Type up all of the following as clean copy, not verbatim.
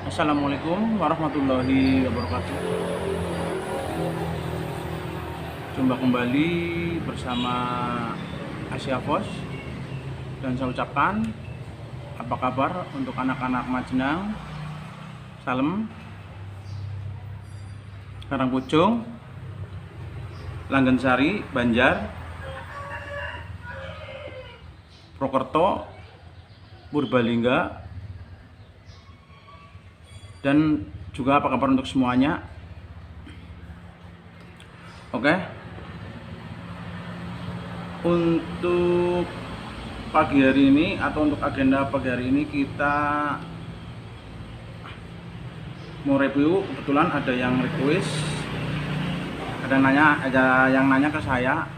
Assalamualaikum warahmatullahi wabarakatuh. Jumpa kembali bersama Asia Fos, dan saya ucapkan apa kabar untuk anak-anak Majenang, Salem, Karangpucung, Langgensari, Banjar, Prokerto, Purbalingga, dan juga apa kabar untuk semuanya. Oke, untuk pagi hari ini atau untuk agenda pagi hari ini kita mau review. Kebetulan ada yang request, ada yang nanya ke saya,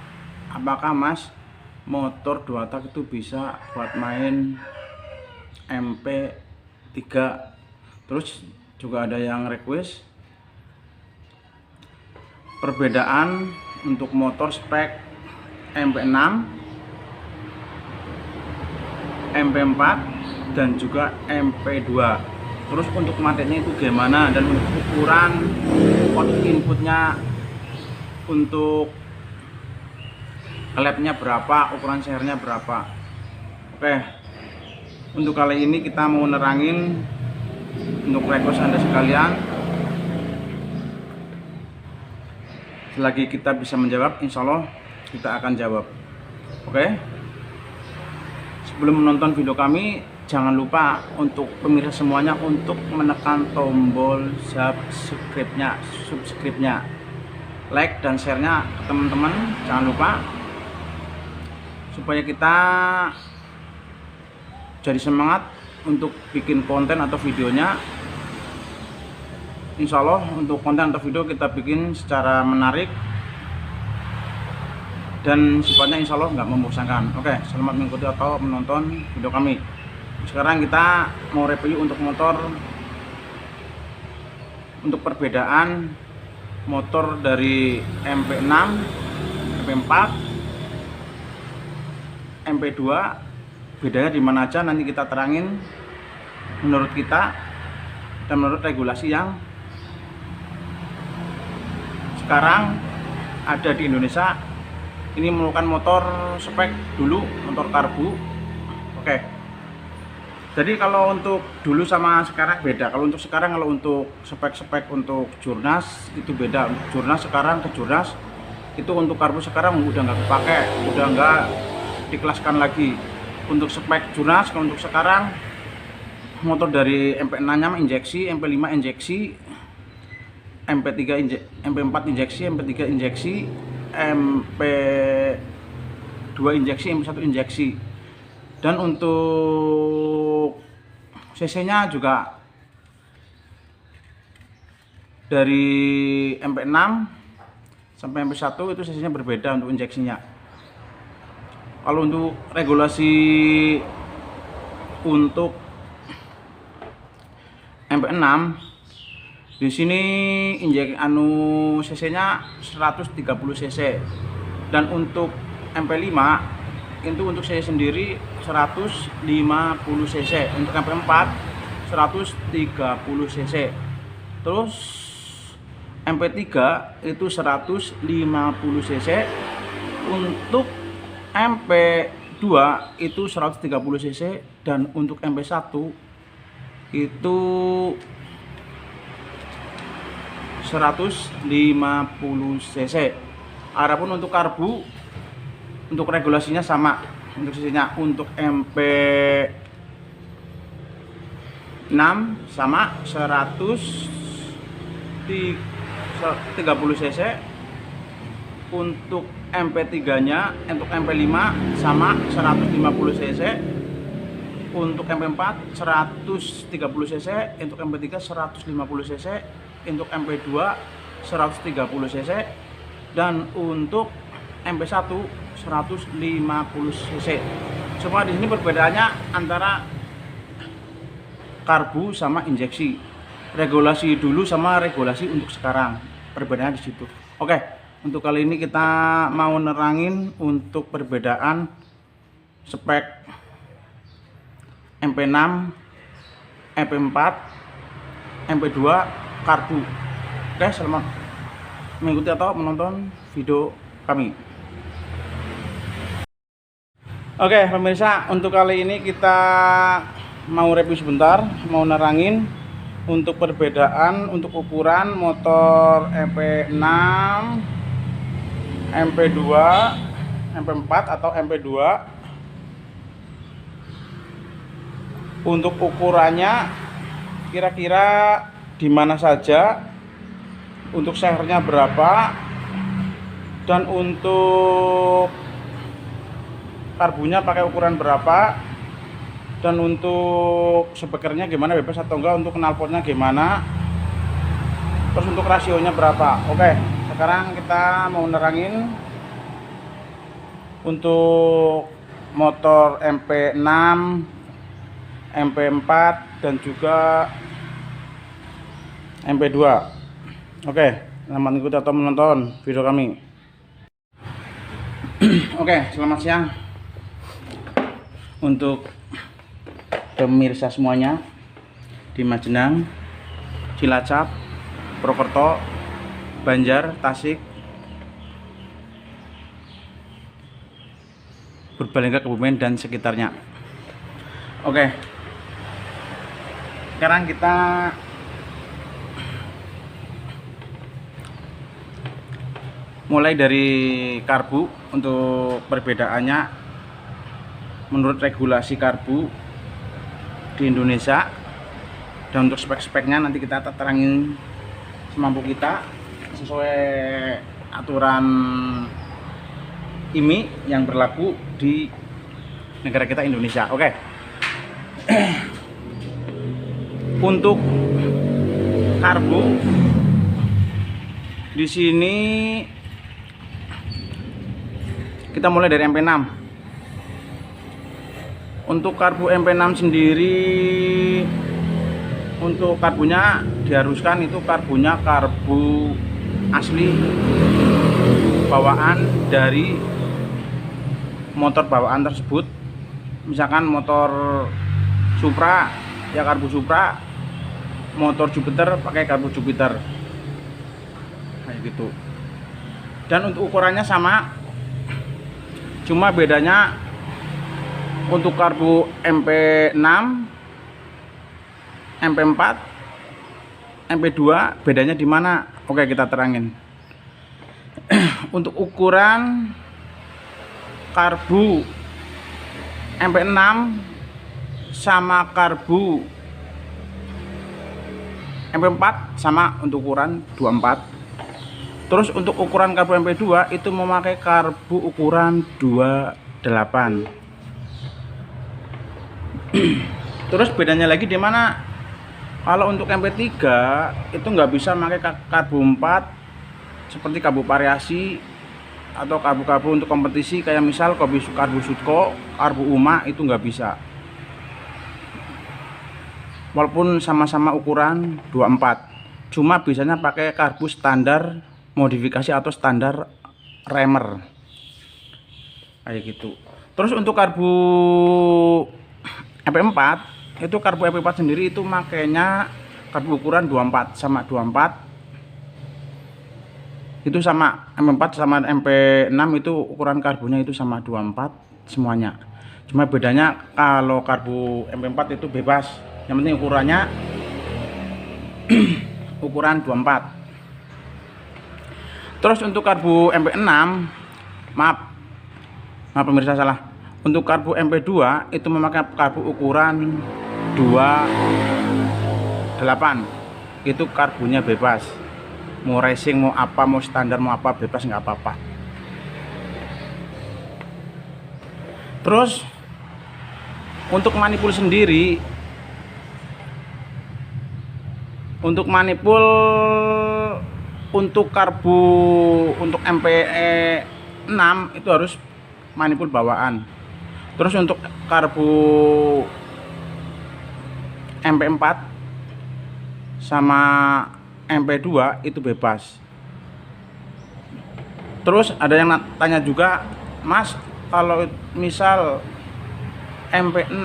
apakah Mas motor 2 tak itu bisa buat main MP3. Terus juga ada yang request perbedaan untuk motor spek MP6, MP4 dan juga MP2. Terus untuk magnetnya itu gimana, dan untuk ukuran out inputnya untuk klepnya berapa, ukuran sernya berapa. Oke, untuk kali ini kita mau nerangin untuk request Anda sekalian. Selagi kita bisa menjawab, insya Allah kita akan jawab. Oke, sebelum menonton video kami, jangan lupa untuk pemirsa semuanya untuk menekan tombol subscribe-nya, like dan share-nya ke teman-teman. Jangan lupa, supaya kita jadi semangat untuk bikin konten atau videonya. Insya Allah untuk konten atau video kita bikin secara menarik dan sifatnya insya Allah nggak membosankan. Oke, selamat mengikuti atau menonton video kami. Sekarang kita mau review untuk motor, untuk perbedaan motor dari MP6, MP4, MP2. Bedanya di mana aja nanti kita terangin menurut kita dan menurut regulasi yang sekarang ada di Indonesia. Ini merupakan motor spek dulu, motor karbu. Oke, jadi kalau untuk dulu sama sekarang beda. Kalau untuk sekarang, kalau untuk spek-spek untuk Jurnas itu beda. Untuk Jurnas sekarang ke Jurnas itu untuk karbu sekarang udah nggak kepake, udah nggak dikelaskan lagi. Untuk spek Jurnas, kalau untuk sekarang motor dari MP6 nya injeksi, MP5 injeksi, MP4 injeksi, MP3 injeksi, MP2 injeksi, MP1 injeksi. Dan untuk cc nya juga dari MP6 sampai MP1 itu cc nya berbeda untuk injeksinya. Kalau untuk regulasi untuk MP6 di sini cc-nya 130 cc, dan untuk MP5 itu untuk cc sendiri 150 cc, untuk MP4 130 cc. Terus MP3 itu 150 cc, untuk MP2 itu 130 cc, dan untuk MP1 itu 150 cc. Adapun untuk karbu, untuk regulasinya sama. Untuk cc nya untuk MP6 sama 130 cc, untuk MP3 nya, untuk MP5 sama 150 cc, untuk MP4 130 cc, untuk MP3 150 cc, untuk MP2 130 cc, dan untuk MP1 150 cc. Semua di sini perbedaannya antara karbu sama injeksi. Regulasi dulu sama regulasi untuk sekarang, perbedaannya di situ. Oke, untuk kali ini kita mau nerangin untuk perbedaan spek MP6, MP4, MP2 karbu. Oke, selamat mengikuti atau menonton video kami. Oke pemirsa, untuk kali ini kita mau review sebentar, mau nerangin untuk perbedaan untuk ukuran motor MP6, MP2, MP4 atau MP2. Untuk ukurannya kira-kira di mana saja, untuk share-nya berapa, dan untuk karbunya pakai ukuran berapa, dan untuk speakernya gimana, bebas atau enggak, untuk knalpotnya gimana, terus untuk rasionya berapa. Oke, sekarang kita mau nerangin untuk motor MP6, MP4 dan juga MP2. Oke, selamat mengikuti atau menonton video kami. Oke, selamat siang untuk pemirsa semuanya di Majenang, Cilacap, Purwokerto, Banjar, Tasik, Purbalingga, Kebumen dan sekitarnya. Oke, sekarang kita mulai dari karbu. Untuk perbedaannya menurut regulasi karbu di Indonesia, dan untuk spek-speknya nanti kita terangin semampu kita sesuai aturan IMI yang berlaku di negara kita Indonesia. Oke. Untuk karbu di sini kita mulai dari MP6. Untuk karbu MP6 sendiri, untuk karbunya diharuskan itu karbunya karbu asli bawaan dari motor bawaan tersebut. Misalkan motor Supra ya karbu Supra, motor Jupiter pakai karbu Jupiter kayak gitu. Dan untuk ukurannya sama, cuma bedanya untuk karbu MP6, MP4, MP2 bedanya di mana? Oke, kita terangin. Untuk ukuran karbu MP6 sama karbu MP4 sama untuk ukuran 24. Terus untuk ukuran karbu MP2 itu memakai karbu ukuran 28. Terus bedanya lagi di mana? Kalau untuk MP3 itu nggak bisa pakai karbu 4 seperti karbu variasi atau karbu-karbu untuk kompetisi kayak misal karbu Sutko, karbu Uma, itu nggak bisa. Walaupun sama-sama ukuran 24, cuma biasanya pakai karbu standar modifikasi atau standar remer kayak gitu. Terus untuk karbu MP4 itu, karbu MP4 sendiri itu makainya karbu ukuran 24 sama 24. Itu sama MP4 sama MP6 itu ukuran karbunya itu sama 24 semuanya. Cuma bedanya kalau karbu MP4 itu bebas, yang penting ukurannya ukuran 24. Terus untuk karbu MP6, maaf pemirsa salah. Untuk karbu MP2 itu memakai karbu ukuran 28. Itu karbunya bebas. Mau racing, mau apa, mau standar, mau apa, bebas, nggak apa-apa. Terus untuk manipul sendiri, untuk manipul untuk karbu untuk MP6 itu harus manipul bawaan. Terus untuk karbu MP4 sama MP2 itu bebas. Terus ada yang tanya juga, Mas, kalau misal MP6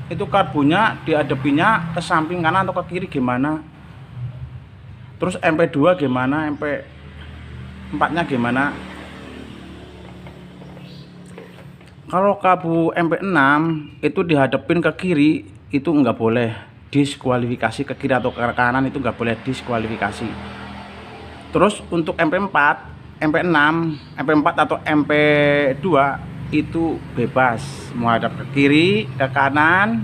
itu karbunya diadepinya ke samping kanan atau ke kiri gimana? Terus MP2 gimana, MP4 nya gimana? Kalau karbu MP6 itu dihadapin ke kiri itu nggak boleh, diskualifikasi. Ke kiri atau ke kanan itu nggak boleh, diskualifikasi. Terus untuk MP4, MP6, MP4 atau MP2 itu bebas, mau hadap ke kiri, ke kanan,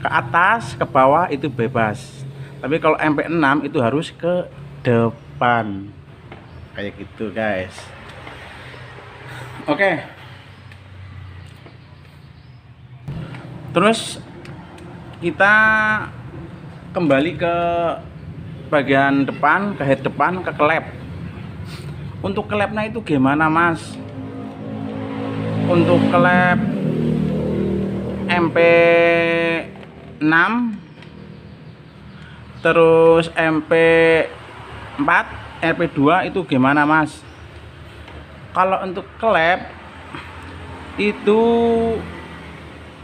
ke atas, ke bawah itu bebas. Tapi kalau MP6 itu harus ke depan, kayak gitu guys. Oke. Terus kita kembali ke bagian depan, ke head depan, ke klep. Untuk klepnya itu gimana mas? Untuk klep MP6 terus MP4, MP2 itu gimana mas? Kalau untuk klep itu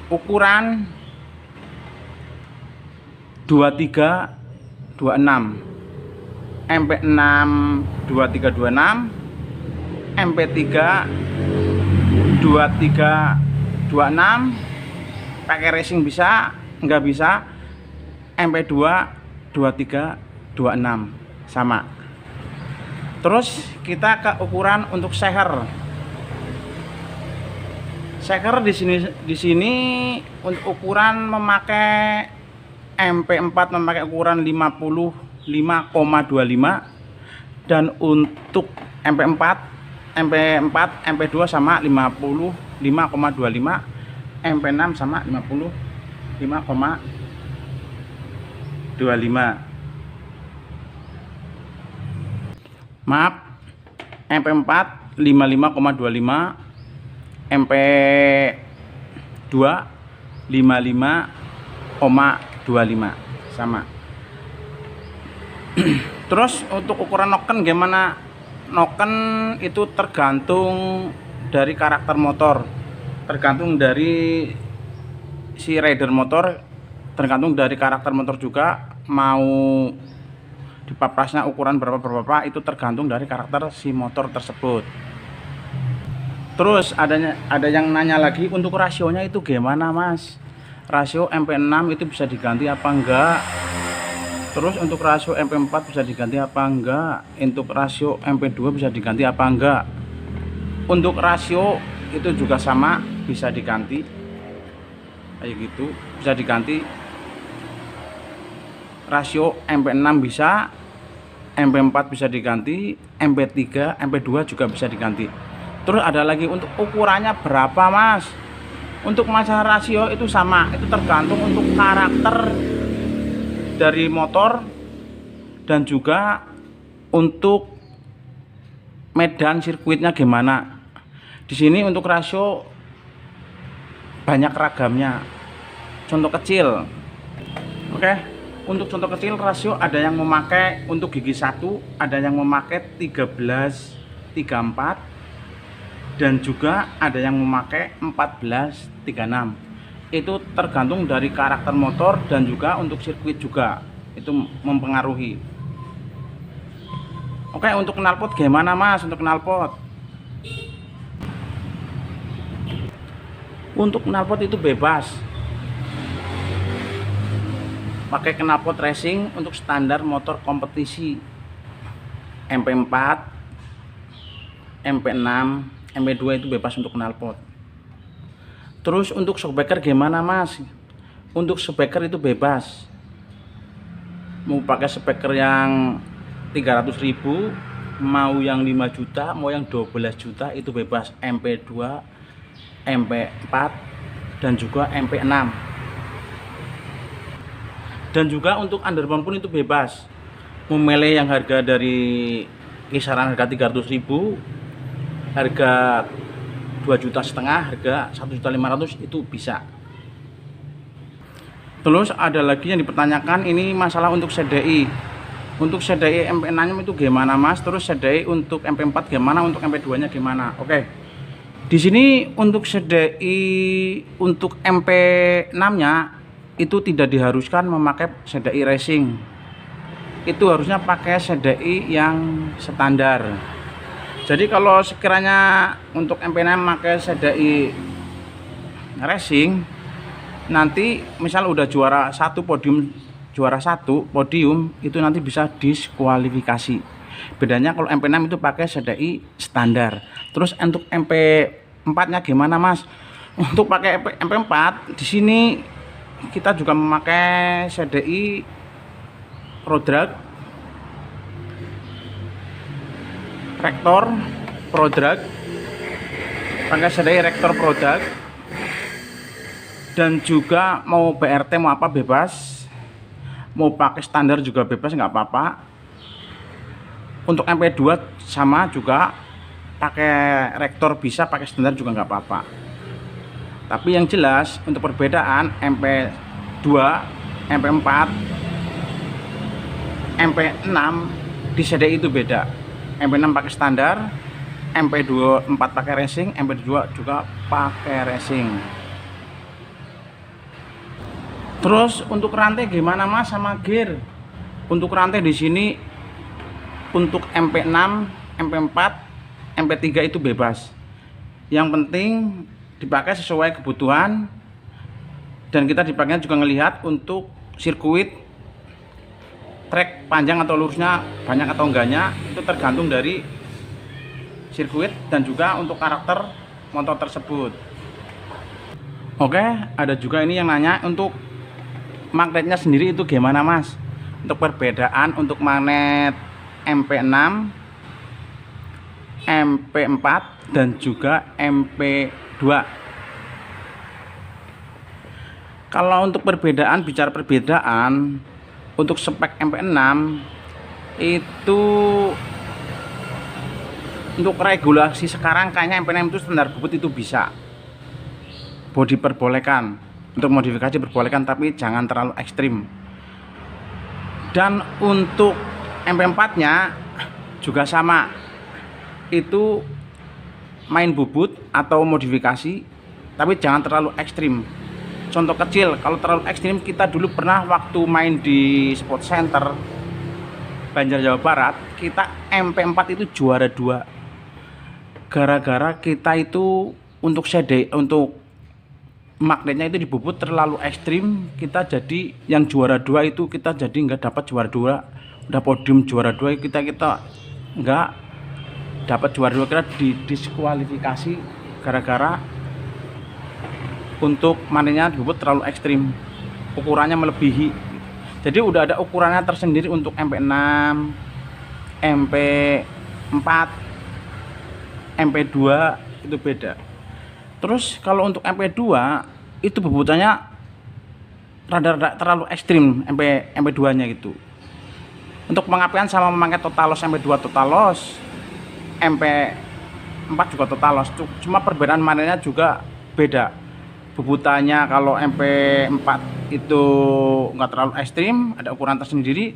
ukuran 2326, MP6 2326, MP3 2326, pakai racing bisa, nggak bisa, MP2 2326 sama. Terus kita ke ukuran untuk seher. Seher di sini untuk ukuran memakai MP4 memakai ukuran 55,25, dan untuk MP4, MP2 sama 55,25, MP6 sama 55,25. Maaf, MP4 55,25, MP2 55,25 sama. Terus untuk ukuran noken gimana? Noken itu tergantung dari karakter motor, tergantung dari si rider motor, tergantung dari karakter motor juga, mau dipapasnya ukuran berapa itu tergantung dari karakter si motor tersebut. Terus ada yang nanya lagi, untuk rasionya itu gimana mas? Rasio MP6 itu bisa diganti apa enggak? Terus untuk rasio MP4 bisa diganti apa enggak? Untuk rasio MP2 bisa diganti apa enggak? Untuk rasio itu juga sama, bisa diganti kayak gitu, bisa diganti. Rasio MP6 bisa, MP4 bisa diganti, MP3, MP2 juga bisa diganti. Terus ada lagi, untuk ukurannya berapa mas? Untuk masalah rasio itu sama, itu tergantung untuk karakter dari motor dan juga untuk medan sirkuitnya gimana. Di sini untuk rasio banyak ragamnya. Contoh kecil, oke. Untuk contoh kecil rasio ada yang memakai untuk gigi 1, ada yang memakai 1334, dan juga ada yang memakai 1436. Itu tergantung dari karakter motor dan juga untuk sirkuit juga, itu mempengaruhi. Oke, untuk knalpot gimana mas? Untuk knalpot itu bebas, pakai knalpot racing untuk standar motor kompetisi. MP4, MP6, MP2 itu bebas untuk knalpot. Terus untuk shockbreaker gimana mas? Untuk shockbreaker itu bebas, mau pakai shockbreaker yang 300.000, mau yang 5 juta, mau yang 12 juta itu bebas. MP2, MP4 dan juga MP6. Dan juga untuk underbone pun itu bebas, memilih yang harga dari kisaran harga 300.000, harga 2,5 juta, harga 1.500.000 itu bisa. Terus ada lagi yang dipertanyakan, ini masalah untuk CDI. Untuk CDI MP6 itu gimana mas? Terus CDI untuk MP4 gimana? Untuk MP2 nya gimana? Oke. Di sini untuk CDI untuk MP6 nya itu tidak diharuskan memakai CDI racing. itu harusnya pakai CDI yang standar. Jadi kalau sekiranya untuk MP6 pakai CDI racing, nanti misal udah juara satu podium itu nanti bisa diskualifikasi. Bedanya kalau MP6 itu pakai CDI standar. Terus untuk MP4-nya gimana, Mas? Untuk pakai MP4 di sini kita juga memakai CDI Prodrag, Rektor Prodrag, pakai CDI Rektor Prodrag, dan juga mau BRT mau apa bebas, mau pakai standar juga bebas, nggak apa-apa. Untuk MP2 sama juga, pakai Rektor bisa, pakai standar juga nggak apa-apa. Tapi yang jelas untuk perbedaan MP2, MP4, MP6 di CDI itu beda. MP6 pakai standar, MP24 pakai racing, MP2 juga pakai racing. Terus untuk rantai gimana, Mas, sama gear? Untuk rantai di sini untuk MP6, MP4, MP3 itu bebas. Yang penting dipakai sesuai kebutuhan, dan kita dipakainya juga ngelihat untuk sirkuit trek panjang atau lurusnya banyak atau enggaknya, itu tergantung dari sirkuit dan juga untuk karakter motor tersebut. Oke, ada juga ini yang nanya untuk magnetnya sendiri itu gimana, Mas? Untuk perbedaan untuk magnet MP6, MP4 dan juga MP2. Kalau untuk perbedaan, bicara perbedaan untuk spek MP6 itu untuk regulasi sekarang kayaknya MP6 itu standar bobot itu bisa, bodi perbolehkan, untuk modifikasi perbolehkan, tapi jangan terlalu ekstrim. Dan untuk MP4 nya juga sama, itu main bubut atau modifikasi, tapi jangan terlalu ekstrim. Contoh kecil, kalau terlalu ekstrim, kita dulu pernah waktu main di Sport Center Banjar Jawa Barat, kita MP4 itu juara 2 gara-gara kita itu untuk CD, untuk magnetnya itu dibubut terlalu ekstrim. Kita jadi yang juara 2 itu kita jadi nggak dapat juara 2, udah podium juara 2 kita nggak dapat juara 2, kita didiskualifikasi gara-gara untuk magnetnya dibubut terlalu ekstrim, ukurannya melebihi. Jadi udah ada ukurannya tersendiri untuk MP6, MP4, MP2 itu beda. Terus kalau untuk MP2 itu bobotannya rada-rada terlalu ekstrim, MP2 nya gitu. Untuk pengapian sama memakai Totalos, MP2 Totalos, MP4 juga Totalos, cuma perbedaan magnetnya juga beda. Bobotannya kalau MP4 itu nggak terlalu ekstrim, ada ukuran tersendiri.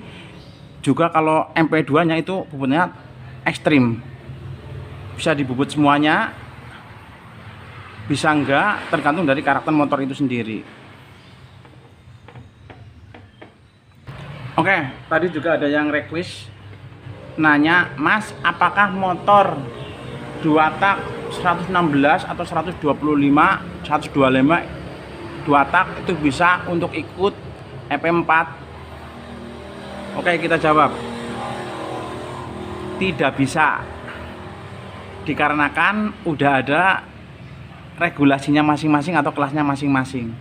Juga kalau MP2 nya itu bobotnya ekstrim, bisa dibubut semuanya, bisa enggak, tergantung dari karakter motor itu sendiri. Oke, tadi juga ada yang request nanya, Mas, apakah motor 2 tak 116 atau 125, 125 2 tak itu bisa untuk ikut EP4? Oke, kita jawab, tidak bisa, dikarenakan udah ada regulasinya masing-masing atau kelasnya masing-masing.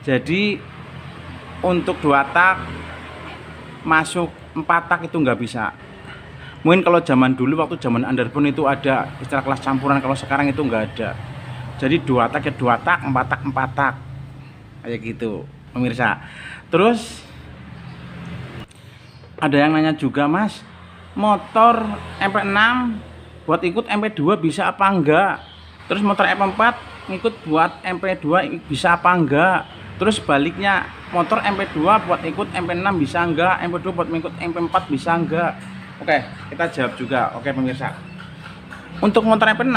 Jadi untuk 2 tak masuk 4 tak itu nggak bisa. Mungkin kalau zaman dulu waktu zaman underbone itu ada istilah kelas campuran, kalau sekarang itu nggak ada. Jadi 2 tak ya 2 tak, 4 tak 4 tak, kayak gitu pemirsa. Terus ada yang nanya juga, Mas, motor MP6 buat ikut MP2 bisa apa enggak? Terus motor MP4 ngikut buat MP2 bisa apa enggak? Terus baliknya, motor MP2 buat ikut MP6 bisa enggak? MP2 buat ikut MP4 bisa enggak? Oke, kita jawab juga. Oke pemirsa, untuk motor MP6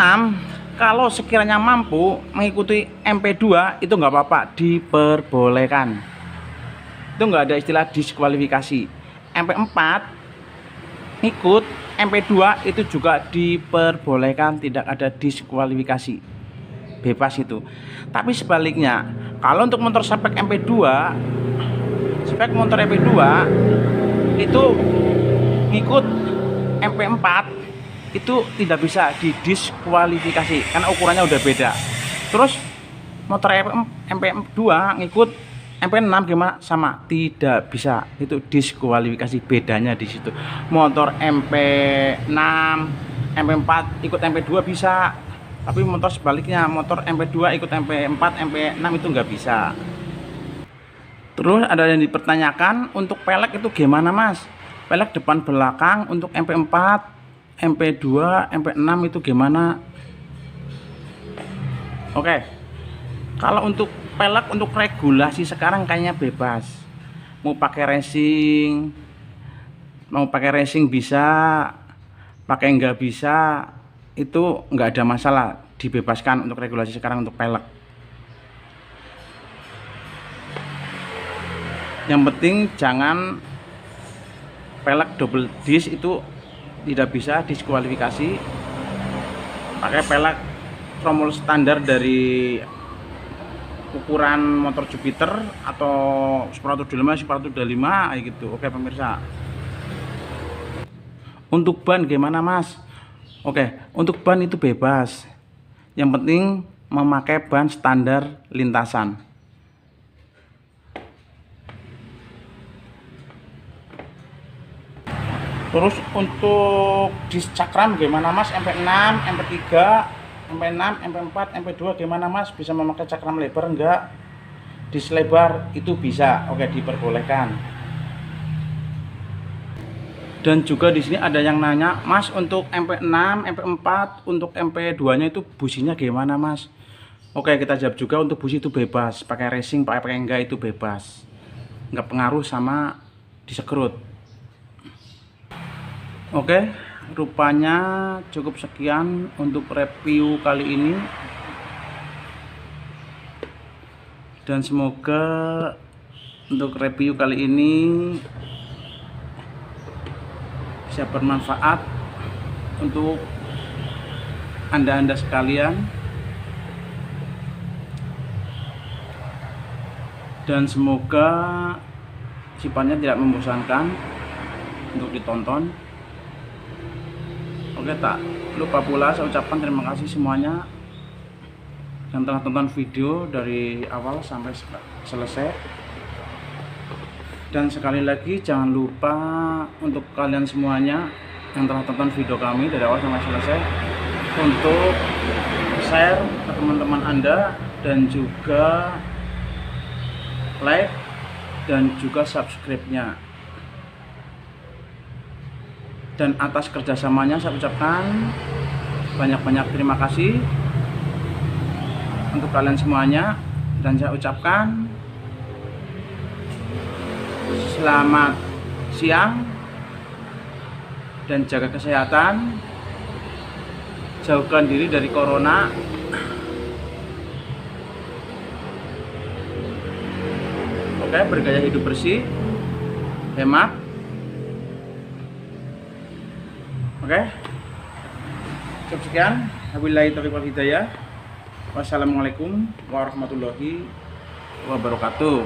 kalau sekiranya mampu mengikuti MP2 itu nggak apa-apa, diperbolehkan. Itu nggak ada istilah diskualifikasi. MP4 ngikut MP2 itu juga diperbolehkan, tidak ada diskualifikasi, bebas itu. Tapi sebaliknya, kalau untuk motor spek MP2, spek motor MP2 itu ngikut MP4 itu tidak bisa didiskualifikasi karena ukurannya udah beda. Terus motor MP2 ngikut MP6 gimana? Sama, tidak bisa, itu diskualifikasi, bedanya di situ. Motor MP6 MP4 ikut MP2 bisa, tapi motor sebaliknya, motor MP2 ikut MP4 MP6 itu nggak bisa. Terus ada yang dipertanyakan, untuk pelek itu gimana mas? Pelek depan belakang untuk MP4 MP2 MP6 itu gimana? Oke, kalau untuk pelek untuk regulasi sekarang kayaknya bebas, mau pakai racing bisa, pakai nggak bisa, itu nggak ada masalah, dibebaskan untuk regulasi sekarang untuk pelek. Yang penting jangan pelek double disc, itu tidak bisa diskualifikasi. Pakai pelek tromol standar dari ukuran motor Jupiter atau Super 25 kayak gitu. Oke pemirsa, untuk ban gimana mas? Oke, untuk ban itu bebas, yang penting memakai ban standar lintasan. Terus untuk disc cakram gimana mas? MP6 MP3 MP6, MP4, MP2 gimana mas? Bisa memakai cakram lebar enggak? Dis lebar itu bisa, oke, diperbolehkan. Dan juga di sini ada yang nanya, mas untuk MP6, MP4, untuk MP2-nya itu businya gimana mas? Oke, kita jawab juga, untuk busi itu bebas, pakai racing, pakai enggak itu bebas, nggak pengaruh sama disekrut. Oke, rupanya cukup sekian untuk review kali ini, dan semoga untuk review kali ini bisa bermanfaat untuk anda sekalian, dan semoga sifatnya tidak membosankan untuk ditonton. Oke, tak lupa pula saya ucapkan terima kasih semuanya yang telah tonton video dari awal sampai selesai. Dan sekali lagi jangan lupa untuk kalian semuanya yang telah tonton video kami dari awal sampai selesai untuk share ke teman-teman anda, dan juga like dan juga subscribe-nya. Dan atas kerjasamanya saya ucapkan banyak-banyak terima kasih untuk kalian semuanya, dan saya ucapkan selamat siang dan jaga kesehatan, jauhkan diri dari corona. Oke, bergaya hidup bersih, hemat. Oke, cukup sekian. Wabillahi taufiq wal hidayah. Wassalamualaikum warahmatullahi wabarakatuh.